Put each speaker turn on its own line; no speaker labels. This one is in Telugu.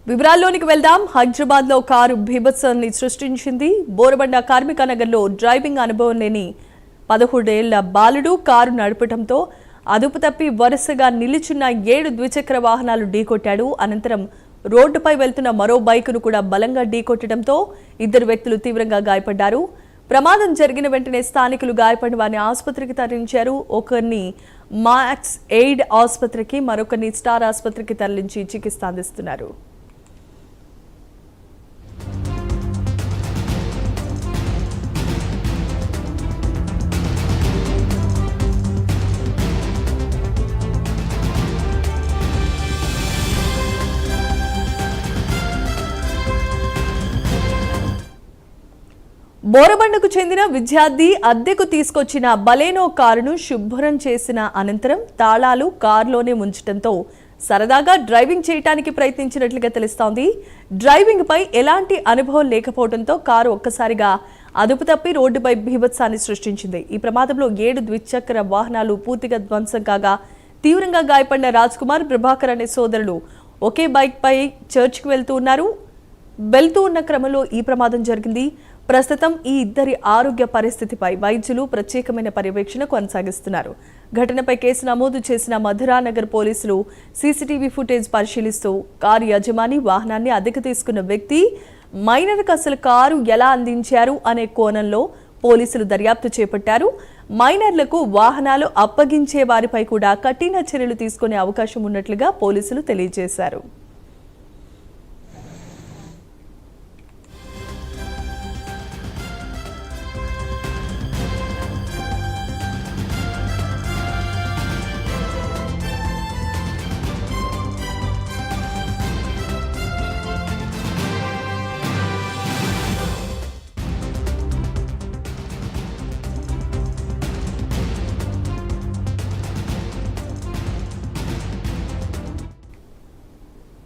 వివరాల్లోనికి వెళ్దాం. హైదరాబాద్ లో కారు బీభత్సాన్ని సృష్టించింది. బోరబండ కార్మిక నగర్లో డ్రైవింగ్ అనుభవం లేని 17 ఏళ్ల బాలుడు కారు నడపడంతో అదుపు తప్పి వరుసగా నిలిచిన 7 ద్విచక్ర వాహనాలు ఢీకొట్టాడు. అనంతరం రోడ్డుపై వెళ్తున్న మరో బైకును కూడా బలంగా ఢీకొట్టడంతో 2 వ్యక్తులు తీవ్రంగా గాయపడ్డారు. ప్రమాదం జరిగిన వెంటనే స్థానికులు గాయపడిన వారిని ఆసుపత్రికి తరలించారు. ఒకరిని మాక్స్ ఎయిడ్ ఆసుపత్రికి, మరొకరిని స్టార్ ఆసుపత్రికి తరలించి చికిత్స అందిస్తున్నారు. బోరబండకు చెందిన విద్యార్థి అద్దెకు తీసుకొచ్చిన బలేనో కారును శుభ్రం చేసిన అనంతరం తాళాలు కారులోనే ఉంచడంతో సరదాగా డ్రైవింగ్ చేయడానికి ప్రయత్నించినట్లుగా తెలుస్తోంది. డ్రైవింగ్ పై ఎలాంటి అనుభవం లేకపోవడంతో కారు ఒక్కసారిగా అదుపు తప్పి రోడ్డుపై బీభత్సాన్ని సృష్టించింది. ఈ ప్రమాదంలో 7 ద్విచక్ర వాహనాలు పూర్తిగా ధ్వంసం కాగా తీవ్రంగా గాయపడిన రాజ్ కుమార్, ప్రభాకర్ అనే సోదరులు ఒకే బైక్ పై చర్చికి వెళ్తూ ఉన్న క్రమంలో ఈ ప్రమాదం జరిగింది. ప్రస్తుతం ఈ ఇద్దరి ఆరోగ్య పరిస్థితిపై వైద్యులు ప్రత్యేకమైన పర్యవేక్షణ కొనసాగిస్తున్నారు. ఘటనపై కేసు నమోదు చేసిన మధురానగర్ పోలీసులు సీసీటీవీ ఫుటేజ్ పరిశీలిస్తూ కారు యజమాని, వాహనాన్ని అద్దెకు తీసుకున్న వ్యక్తి, మైనర్కు అసలు కారు ఎలా అందించారు అనే కోణంలో పోలీసులు దర్యాప్తు చేపట్టారు. మైనర్లకు వాహనాలు అప్పగించే వారిపై కూడా కఠిన చర్యలు తీసుకునే అవకాశం ఉన్నట్లుగా పోలీసులు తెలియజేశారు.